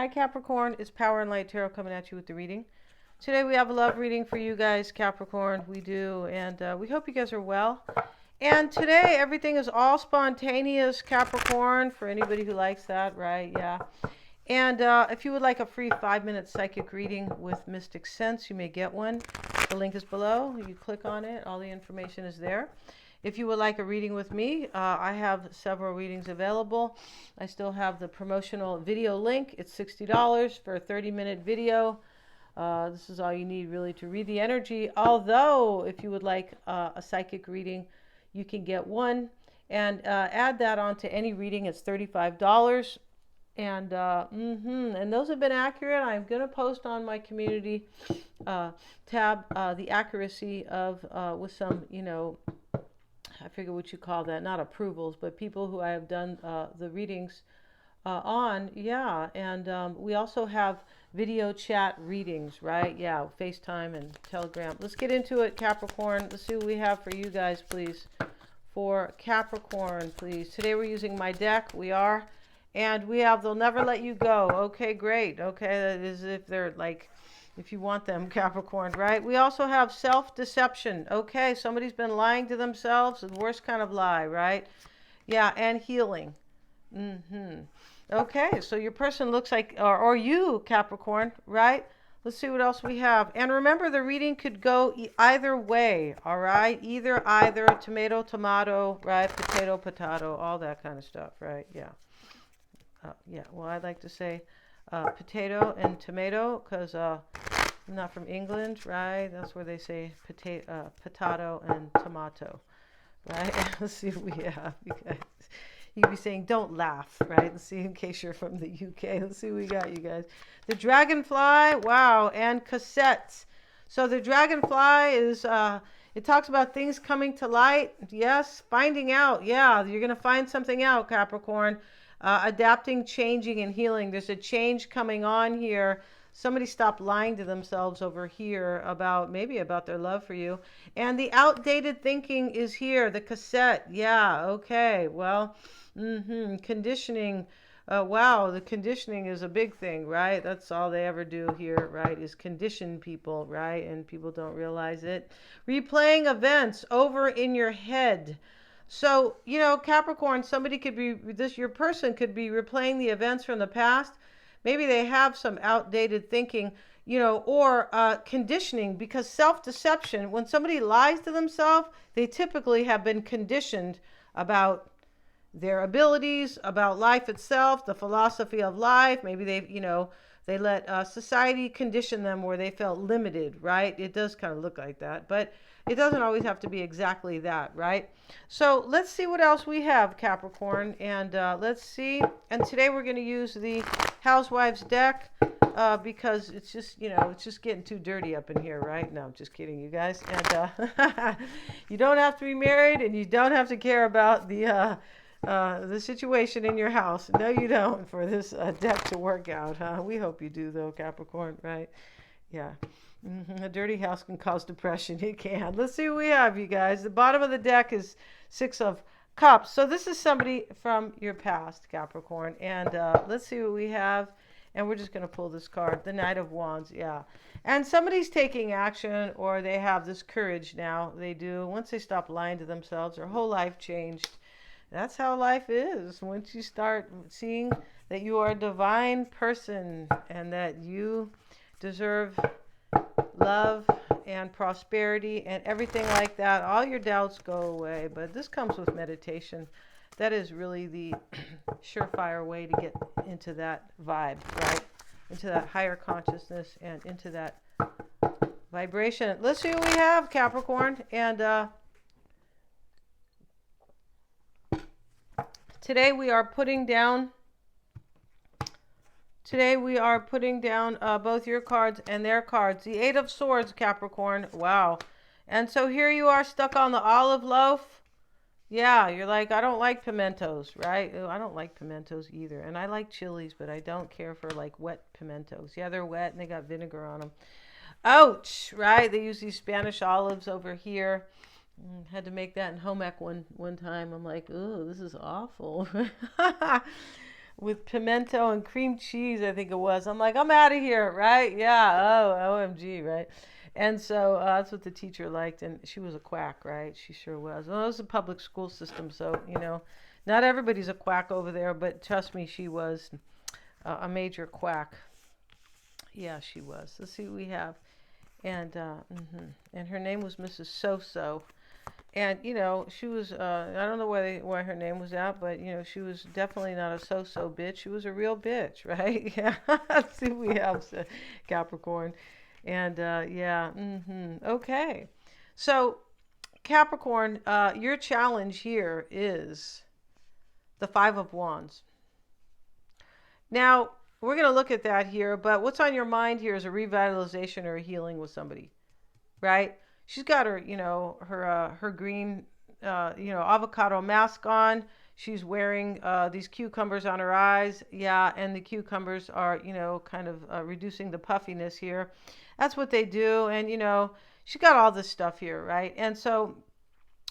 Hi Capricorn, it's Power and Light Tarot coming at you with the reading. Today we have a love reading for you guys, Capricorn. We do, and we hope you guys are well. And today everything is all spontaneous, Capricorn, for anybody who likes that, right? Yeah. And if you would like a free 5-minute psychic reading with Mystic Sense, you may get one. The link is below. You click on it. All the information is there. If you would like a reading with me, I have several readings available. I still have the promotional video link. It's $60 for a 30-minute video. This is all you need really to read the energy. Although, if you would like a psychic reading, you can get one. And add that on to any reading. It's $35. And those have been accurate. I'm going to post on my community tab the accuracy of with some, I forget what you call that, not approvals, but people who I have done the readings on. Yeah. And we also have video chat readings, right? Yeah. FaceTime and Telegram. Let's get into it, Capricorn. Let's see what we have for you guys, please. For Capricorn, please. Today we're using my deck. We are. And we have They'll Never Let You Go. Okay, great. Okay, that is if they're like, if you want them, Capricorn, right? We also have self-deception. Okay, somebody's been lying to themselves, the worst kind of lie, right? Yeah, and healing. Okay, so your person looks like, or you, Capricorn, right? Let's see what else we have. And remember, the reading could go either way, all right? Either, tomato, tomato, right? Potato, potato, all that kind of stuff, right? Yeah. Yeah, well, I'd like to say potato and tomato because I'm not from England, right? That's where they say potato and tomato, right? Let's see what we have, you guys. You'd be saying, don't laugh, right? Let's see, in case you're from the UK. Let's see what we got, you guys. The dragonfly, wow, and cassettes. So the dragonfly is, it talks about things coming to light. Yes, finding out. Yeah, you're going to find something out, Capricorn. Adapting, changing, and healing. There's a change coming on here. Somebody stopped lying to themselves over here about their love for you. And the outdated thinking is here. The cassette. Yeah. Okay. Well, conditioning. Wow. The conditioning is a big thing, right? That's all they ever do here, right? Is condition people, right? And people don't realize it. Replaying events over in your head. So, Capricorn, somebody could be, your person could be replaying the events from the past. Maybe they have some outdated thinking, or conditioning, because self-deception, when somebody lies to themselves, they typically have been conditioned about their abilities, about life itself, the philosophy of life. Maybe they let society condition them where they felt limited, right? It does kind of look like that, but it doesn't always have to be exactly that, right? So let's see what else we have, Capricorn, and let's see. And today we're going to use the Housewives deck because it's just getting too dirty up in here, right? No, I'm just kidding, you guys. And you don't have to be married, and you don't have to care about the situation in your house. No, you don't, for this deck to work out. Huh? We hope you do, though, Capricorn, right? Yeah. A dirty house can cause depression. It can. Let's see what we have, you guys. The bottom of the deck is 6 of Cups. So this is somebody from your past, Capricorn. And let's see what we have. And we're just going to pull this card. The Knight of Wands. Yeah. And somebody's taking action, or they have this courage now. They do. Once they stop lying to themselves, their whole life changed. That's how life is. Once you start seeing that you are a divine person and that you deserve love and prosperity and everything like that, all your doubts go away. But this comes with meditation. That is really the surefire way to get into that vibe, right? Into that higher consciousness and into that vibration. Let's see what we have, Capricorn. And today we are putting down both your cards and their cards. The 8 of Swords, Capricorn. Wow. And so here you are stuck on the olive loaf. Yeah, you're like, I don't like pimentos, right? I don't like pimentos either. And I like chilies, but I don't care for like wet pimentos. Yeah, they're wet and they got vinegar on them. Ouch, right? They use these Spanish olives over here. Had to make that in home ec one time. I'm like, ooh, this is awful. with pimento and cream cheese, I think it was. I'm like, I'm out of here, right? Yeah. Oh, OMG, right? And so that's what the teacher liked, and she was a quack, right? She sure was. Well, it was a public school system, so not everybody's a quack over there, but trust me, she was a major quack. Yeah, she was. Let's see what we have, and her name was Mrs. So-So. And she was I don't know why her name was that, but she was definitely not a so-so bitch. She was a real bitch, right? Yeah. Let's see what we have, Capricorn. And yeah, okay. So Capricorn, your challenge here is the Five of Wands. Now, we're going to look at that here, but what's on your mind here is a revitalization or a healing with somebody, right? She's got her, her green, avocado mask on. She's wearing these cucumbers on her eyes. Yeah, and the cucumbers are, kind of reducing the puffiness here. That's what they do. And, she's got all this stuff here, right? And so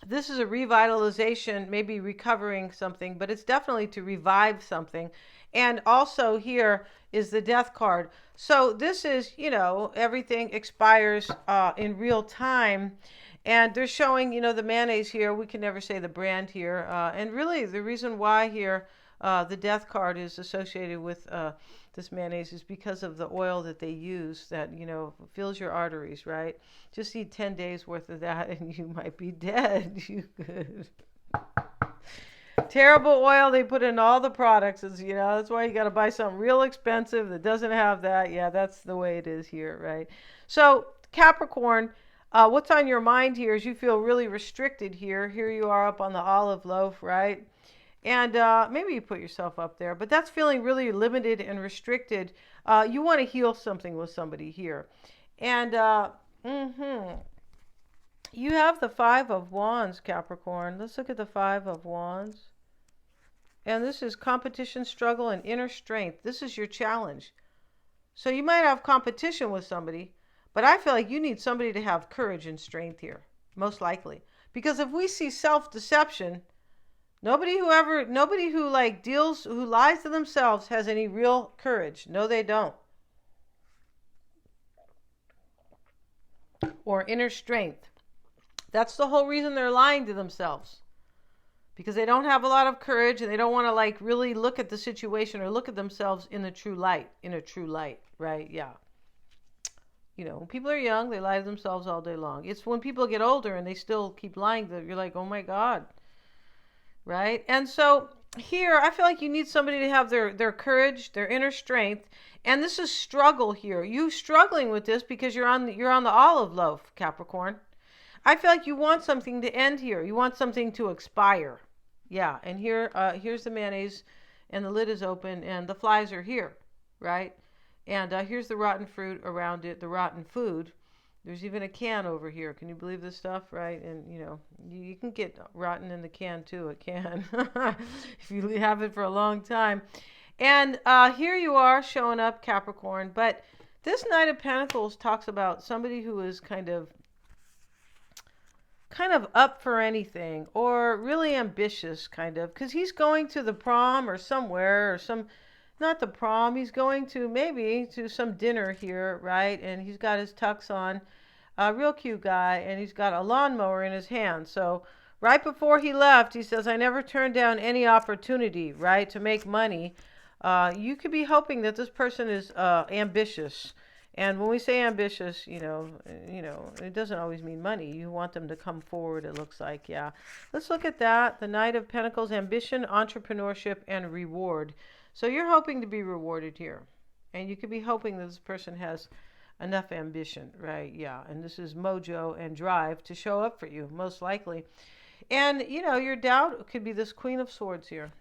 this is a revitalization, maybe recovering something, but it's definitely to revive something. And also here is the Death card. So this is, everything expires in real time. And they're showing, the mayonnaise here. We can never say the brand here. And really the reason why here the Death card is associated with this mayonnaise is because of the oil that they use that, fills your arteries, right? Just eat 10 days worth of that and you might be dead. You could. Terrible oil they put in all the products. That's why you got to buy something real expensive that doesn't have that. Yeah, that's the way it is here, right? So Capricorn, what's on your mind here is you feel really restricted here. Here you are up on the olive loaf, right? And maybe you put yourself up there, but that's feeling really limited and restricted. You want to heal something with somebody here. And you have the Five of Wands, Capricorn. Let's look at the Five of Wands. And this is competition, struggle, and inner strength. This is your challenge. So you might have competition with somebody, but I feel like you need somebody to have courage and strength here, most likely. Because if we see self-deception, nobody who lies to themselves has any real courage. No, they don't. Or inner strength. That's the whole reason they're lying to themselves. Because they don't have a lot of courage and they don't want to really look at the situation or look at themselves in a true light, right? Yeah. When people are young, they lie to themselves all day long. It's when people get older and they still keep lying that you're like, oh my God. Right? And so here, I feel like you need somebody to have their courage, their inner strength. And this is struggle here. You struggling with this because you're on the olive loaf, Capricorn. I feel like you want something to end here. You want something to expire. Yeah, and here's the mayonnaise, and the lid is open, and the flies are here, right? And here's the rotten fruit around it, the rotten food. There's even a can over here. Can you believe this stuff, right? And, you can get rotten in the can, too. It can, if you have it for a long time. And here you are showing up, Capricorn. But this Knight of Pentacles talks about somebody who is kind of up for anything or really ambitious because he's going to the prom or somewhere or not the prom, he's going to maybe to some dinner here, right? And he's got his tux on, a real cute guy, and he's got a lawnmower in his hand. So right before he left, he says, I never turned down any opportunity, right, to make money. You could be hoping that this person is ambitious. And when we say ambitious, it doesn't always mean money. You want them to come forward, it looks like, yeah. Let's look at that. The Knight of Pentacles, ambition, entrepreneurship, and reward. So you're hoping to be rewarded here. And you could be hoping that this person has enough ambition, right? Yeah. And this is mojo and drive to show up for you, most likely. And, your doubt could be this Queen of Swords here.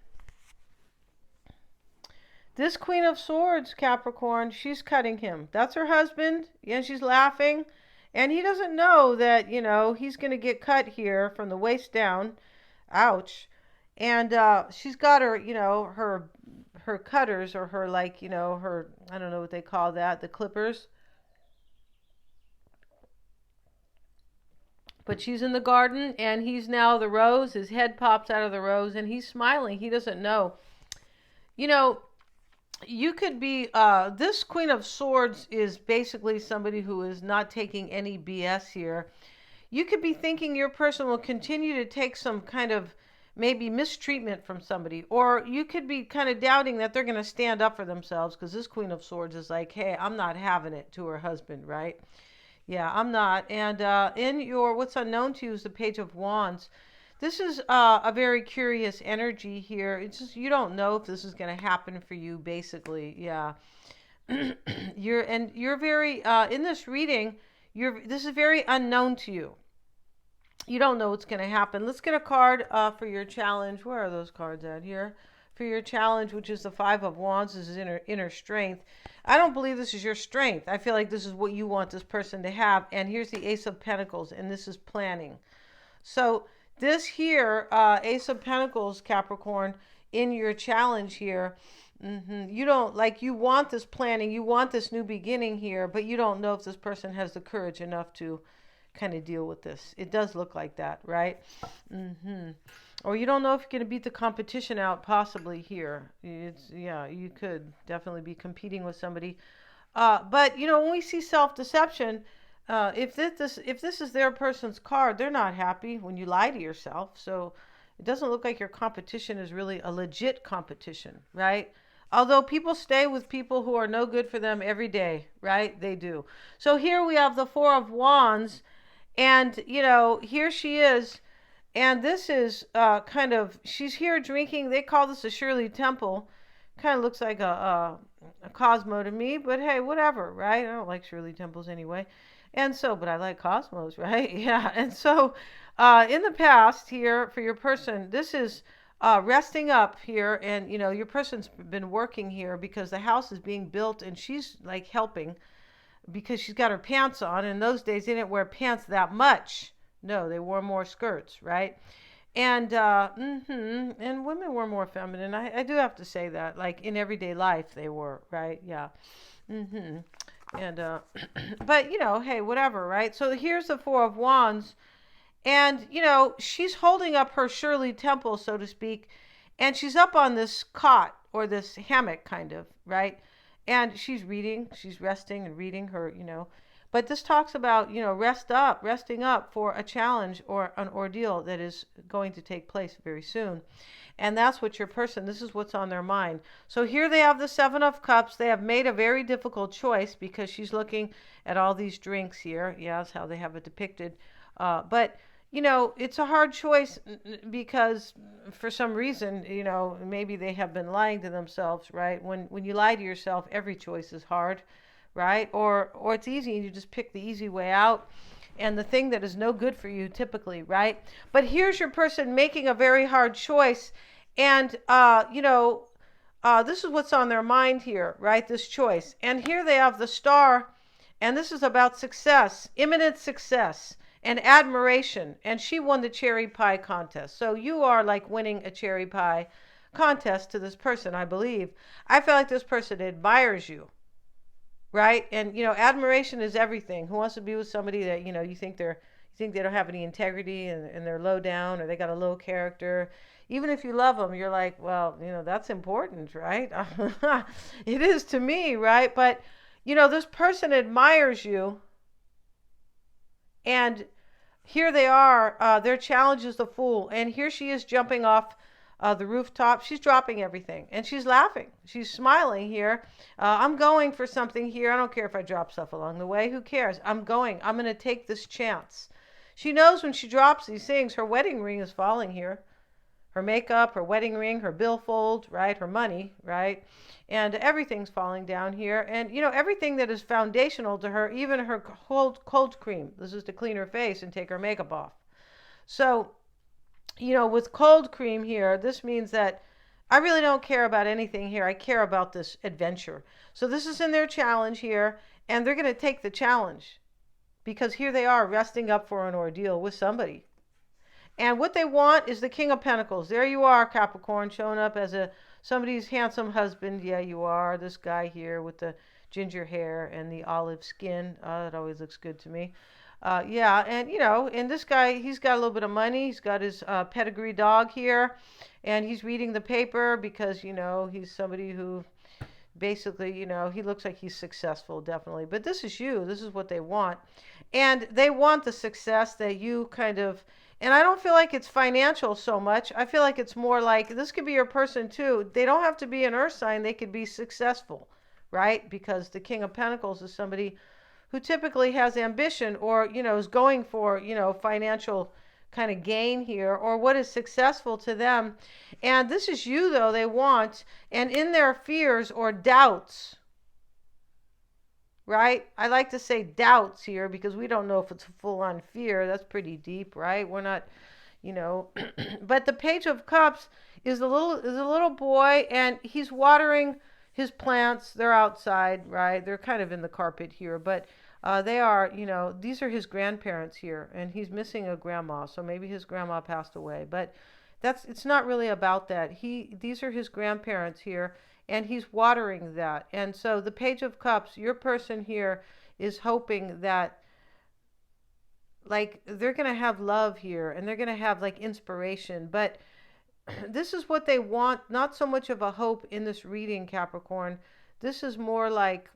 This Queen of Swords, Capricorn, she's cutting him. That's her husband, and she's laughing. And he doesn't know that, he's going to get cut here from the waist down. Ouch. And she's got her, her cutters or her, her, I don't know what they call that, the clippers. But she's in the garden, and he's now the rose. His head pops out of the rose, and he's smiling. He doesn't know. You know, you could be, this Queen of Swords is basically somebody who is not taking any BS here. You could be thinking your person will continue to take some kind of maybe mistreatment from somebody, or you could be kind of doubting that they're going to stand up for themselves, because this Queen of Swords is like, hey, I'm not having it, to her husband, right? Yeah, I'm not. And in your what's unknown to you is the Page of Wands. This is a very curious energy here. It's just you don't know if this is going to happen for you, basically. Yeah. you're very in this reading, this is very unknown to you. You don't know what's going to happen. Let's get a card for your challenge. Where are those cards at here? For your challenge, which is the Five of Wands. This is inner strength. I don't believe this is your strength. I feel like this is what you want this person to have. And here's the Ace of Pentacles, and this is planning. So this here, Ace of Pentacles, Capricorn, in your challenge here, you don't, like, you want this planning, you want this new beginning here, but you don't know if this person has the courage enough to kind of deal with this. It does look like that, right? Or you don't know if you're going to beat the competition out, possibly here. Yeah, you could definitely be competing with somebody. But you know, when we see self-deception, if this is their person's card, they're not happy when you lie to yourself. So it doesn't look like your competition is really a legit competition, right? Although people stay with people who are no good for them every day, right? They do. So here we have the Four of Wands, and you know, here she is, and this is kind of, she's here drinking. They call this a Shirley Temple. Kind of looks like a Cosmo to me, but hey, whatever, right? I don't like Shirley Temples anyway. And so, but I like Cosmos, right? Yeah. And so, in the past here for your person, this is resting up here. And, you know, your person's been working here because the house is being built and she's like helping because she's got her pants on. In those days, they didn't wear pants that much. No, they wore more skirts, right? And and women were more feminine. I do have to say that, like in everyday life, they were, right? Yeah. And but you know, hey, whatever, right? So here's the Four of Wands, and you know, she's holding up her Shirley Temple, so to speak, and she's up on this cot or this hammock, kind of, right? And she's reading, she's resting and reading her, you know. But this talks about, you know, resting up for a challenge or an ordeal that is going to take place very soon. And that's what your person, this is what's on their mind. So here they have the Seven of Cups. They have made a very difficult choice because she's looking at all these drinks here. Yeah, that's how they have it depicted. But, you know, it's a hard choice because for some reason, you know, maybe they have been lying to themselves, right? When you lie to yourself, every choice is hard, right? Or it's easy and you just pick the easy way out and the thing that is no good for you typically, right? But here's your person making a very hard choice, and you know, this is what's on their mind here, right? This choice. And here they have the Star, and this is about success, imminent success and admiration. And she won the cherry pie contest. So you are like winning a cherry pie contest to this person, I believe. I feel like this person admires you, right? And you know, admiration is everything. Who wants to be with somebody that, you know, you think they don't have any integrity, and they're low down, or they got a low character? Even if you love them, you're like, well, you know, that's important, right? It is to me, right? But you know, this person admires you, and here they are. Their challenge is the Fool, and here she is jumping off the rooftop. She's dropping everything, and she's laughing. She's smiling here. I'm going for something here. I don't care if I drop stuff along the way. Who cares? I'm going. I'm going to take this chance. She knows when she drops these things, her wedding ring is falling here. Her makeup, her wedding ring, her billfold, right? Her money, right? And everything's falling down here. And, you know, everything that is foundational to her, even her cold cream. This is to clean her face and take her makeup off. So, you know, with cold cream here, this means that I really don't care about anything here. I care about this adventure. So this is in their challenge here, and they're going to take the challenge because here they are resting up for an ordeal with somebody. And what they want is the King of Pentacles. There you are, Capricorn, showing up as somebody's handsome husband. Yeah, you are. This guy here with the ginger hair and the olive skin. That always looks good to me. Yeah, and and this guy, he's got a little bit of money. He's got his pedigree dog here, and he's reading the paper because he's somebody who basically, he looks like he's successful, definitely. But this is you. This is what they want, and they want the success that you kind of. And I don't feel like it's financial so much. I feel like it's more like this could be your person too. They don't have to be an earth sign. They could be successful, right? Because the King of Pentacles is somebody who typically has ambition or, is going for, financial kind of gain here or what is successful to them. And this is you, though, they want. And in their fears or doubts, right? I like to say doubts here because we don't know if it's full on fear. That's pretty deep, right? We're not, but the Page of Cups is a little boy, and he's watering his plants. They're outside, right? They're kind of in the carpet here, but they are, these are his grandparents here, and he's missing a grandma, so maybe his grandma passed away, but it's not really about that. These are his grandparents here, and he's watering that. And so the Page of Cups, your person here is hoping that like they're going to have love here and they're going to have like inspiration, but this is what they want, not so much of a hope in this reading, Capricorn. This is more like,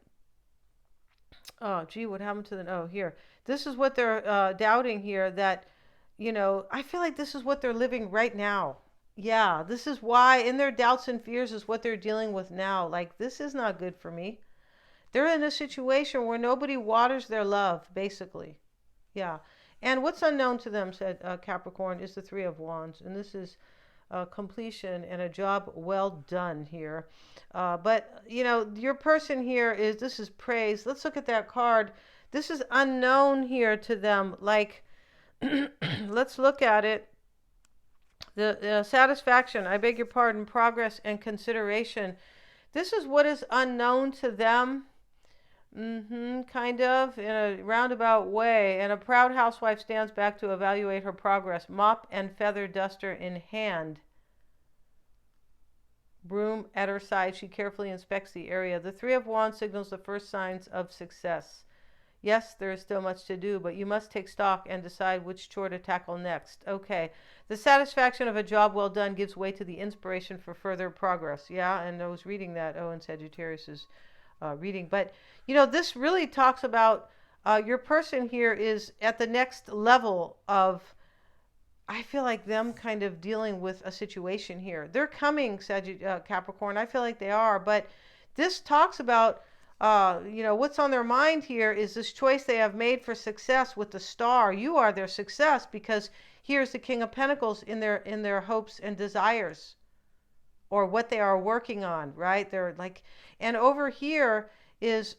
oh gee, what happened to the, oh here, this is what they're doubting here, that I feel like this is what they're living right now. Yeah, this is why in their doubts and fears is what they're dealing with now. Like, this is not good for me. They're in a situation where nobody waters their love, basically. Yeah. And what's unknown to them, said Capricorn, is the Three of Wands. And this is completion and a job well done here. But, your person here this is praise. Let's look at that card. This is unknown here to them. Like, let's look at it. The satisfaction, I beg your pardon, progress and consideration. This is what is unknown to them. Kind of, in a roundabout way. And a proud housewife stands back to evaluate her progress. Mop and feather duster in hand. Broom at her side, she carefully inspects the area. The Three of Wands signals the first signs of success. Yes, there is still much to do, but you must take stock and decide which chore to tackle next. Okay. The satisfaction of a job well done gives way to the inspiration for further progress. Yeah, and I was reading that, in Sagittarius's reading. But, this really talks about your person here is at the next level of, I feel like them kind of dealing with a situation here. They're coming, Capricorn. I feel like they are. But this talks about, what's on their mind here is this choice they have made for success with the star. You are their success because here's the King of Pentacles in their hopes and desires, or what they are working on, right? They're like, and over here is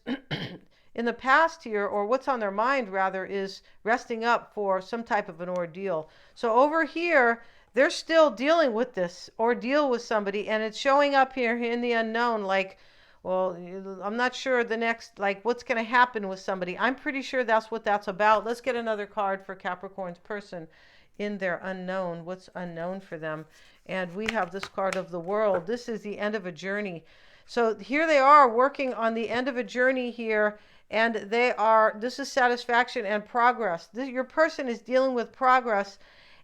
in the past here, or what's on their mind rather, is resting up for some type of an ordeal. So over here, they're still dealing with this ordeal with somebody, and it's showing up here in the unknown, like, well, I'm not sure the next, like, what's going to happen with somebody. I'm pretty sure that's what that's about. Let's get another card for Capricorn's person in their unknown. What's unknown for them? And we have this card of the World. This is the end of a journey. So here they are working on the end of a journey here, and this is satisfaction and progress. Your person is dealing with progress,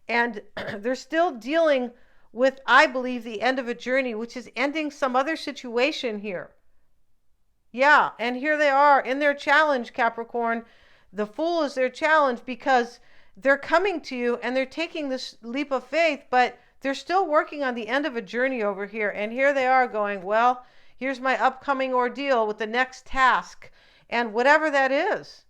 and they're still dealing with, I believe, the end of a journey, which is ending some other situation here. Yeah, and here they are in their challenge, Capricorn. The Fool is their challenge because they're coming to you and they're taking this leap of faith, but they're still working on the end of a journey over here. And here they are going, well, here's my upcoming ordeal with the next task. And whatever that is,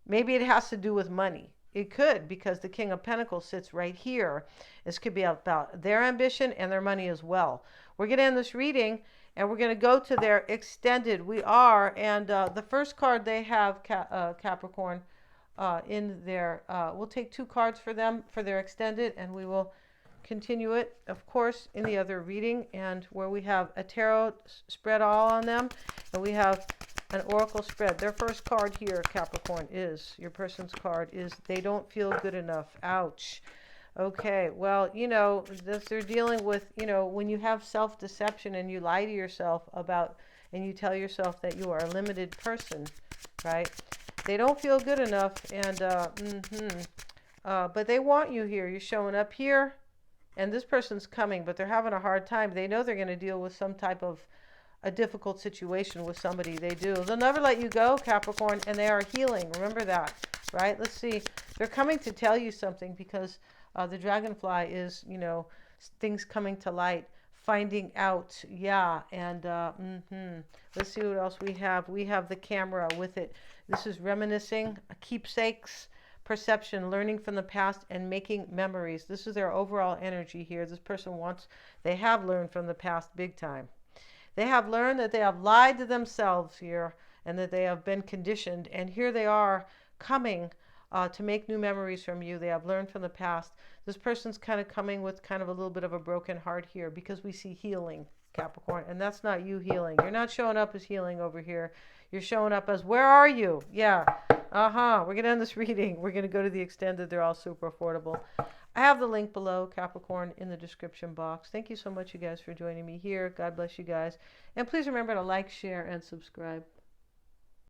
maybe it has to do with money. It could, because the King of Pentacles sits right here. This could be about their ambition and their money as well. We're going to end this reading, and we're going to go to their extended. We are, and the first card they have, Capricorn, in their, we'll take 2 cards for them for their extended, and we will continue it, of course, in the other reading, and where we have a tarot spread all on them, and we have an oracle spread. Their first card here, Capricorn, is, your person's card is, they don't feel good enough. Ouch. Okay, well, they're dealing with, when you have self-deception and you lie to yourself about, and you tell yourself that you are a limited person, right? They don't feel good enough, and but they want you here. You're showing up here, and this person's coming, but they're having a hard time. They know they're going to deal with some type of a difficult situation with somebody. They do. They'll never let you go, Capricorn, and they are healing. Remember that, right? Let's see. They're coming to tell you something because the dragonfly is, you know, things coming to light, finding out. Yeah, and let's see what else we have. We have the camera with it. This is reminiscing, keepsakes, perception, learning from the past, and making memories. This is their overall energy here. This person they have learned from the past big time. They have learned that they have lied to themselves here and that they have been conditioned. And here they are coming to make new memories from you. They have learned from the past. This person's kind of coming with kind of a little bit of a broken heart here because we see healing, Capricorn. And that's not you healing. You're not showing up as healing over here. You're showing up as, where are you? Yeah. We're going to end this reading. We're going to go to the extended. They're all super affordable. I have the link below, Capricorn, in the description box. Thank you so much, you guys, for joining me here. God bless you guys. And please remember to like, share, and subscribe.